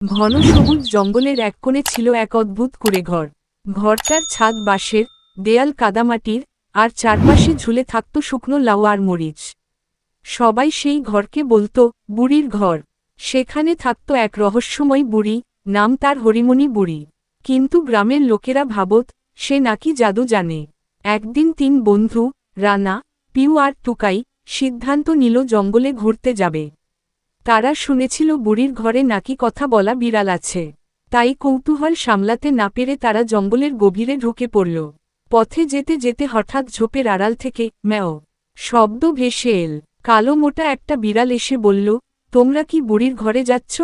ঘন সবুজ জঙ্গলের এক কোণে ছিল এক অদ্ভুত কুঁড়েঘর। ঘরটার ছাদ বাঁশের, দেয়াল কাদামাটির, আর চারপাশে ঝুলে থাকত শুকনো লাউ আর মরিচ। সবাই সেই ঘরকে বলতো বুড়ির ঘর। সেখানে থাকত এক রহস্যময় বুড়ি, নাম তার হরিমণি বুড়ি। কিন্তু গ্রামের লোকেরা ভাবত সে নাকি জাদু জানে। একদিন তিন বন্ধু, রানা, পিউ আর টুকাই, সিদ্ধান্ত নিল জঙ্গলে ঘুরতে যাবে। তারা শুনেছিল বুড়ির ঘরে নাকি কথা বলা বিড়াল আছে। তাই কৌতূহল সামলাতে না পেরে তারা জঙ্গলের গভীরে ঢুকে পড়ল। পথে যেতে যেতে হঠাৎ ঝোপের আড়াল থেকে ম্যাও শব্দ ভেসে এল। কালো মোটা একটা বিড়াল এসে বলল, তোমরা কি বুড়ির ঘরে যাচ্ছ?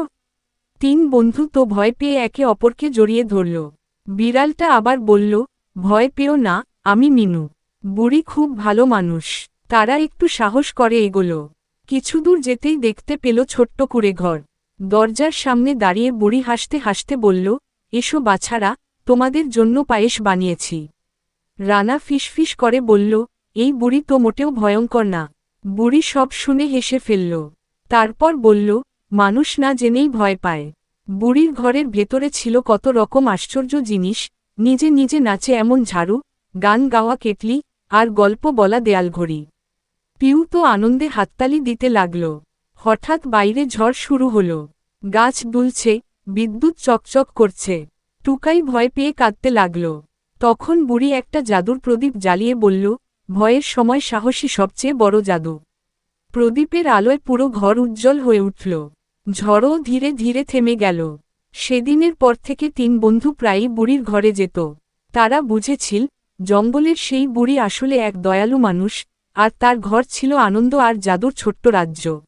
তিন বন্ধু তো ভয় পেয়ে একে অপরকে জড়িয়ে ধরল। বিড়ালটা আবার বলল, ভয় পেও না, আমি মিনু। বুড়ি খুব ভালো মানুষ। তারা একটু সাহস করে এগোলো। কিছুদূর যেতেই দেখতে পেল ছোট্ট কুঁড়েঘর। দরজার সামনে দাঁড়িয়ে বুড়ি হাসতে হাসতে বলল, এসো বাছারা, তোমাদের জন্য পায়েস বানিয়েছি। রানা ফিসফিস করে বলল, এই বুড়ি তো মোটেও ভয়ঙ্কর না। বুড়ি সব শুনে হেসে ফেলল। তারপর বলল, মানুষ না জেনেই ভয় পায়। বুড়ির ঘরের ভেতরে ছিল কত রকম আশ্চর্য জিনিস, নিজে নিজে নাচে এমন ঝাড়ু, গান গাওয়া কেটলি, আর গল্প বলা দেয়ালঘড়ি। পিউ তো আনন্দে হাততালি দিতে লাগল। হঠাৎ বাইরে ঝড় শুরু হলো। গাছ দুলছে, বিদ্যুৎ চকচক করছে। টুকাই ভয় পেয়ে কাঁদতে লাগল। তখন বুড়ি একটা জাদুর প্রদীপ জ্বালিয়ে বলল, ভয়ের সময় সাহসী সবচেয়ে বড় জাদু। প্রদীপের আলোয় পুরো ঘর উজ্জ্বল হয়ে উঠল। ঝড়ও ধীরে ধীরে থেমে গেল। সেদিনের পর থেকে তিন বন্ধু প্রায়ই বুড়ির ঘরে যেত। তারা বুঝেছিল, জঙ্গলের সেই বুড়ি আসলে এক দয়ালু মানুষ, আর তার ঘর ছিল আনন্দ আর জাদুর ছোট্ট রাজ্য।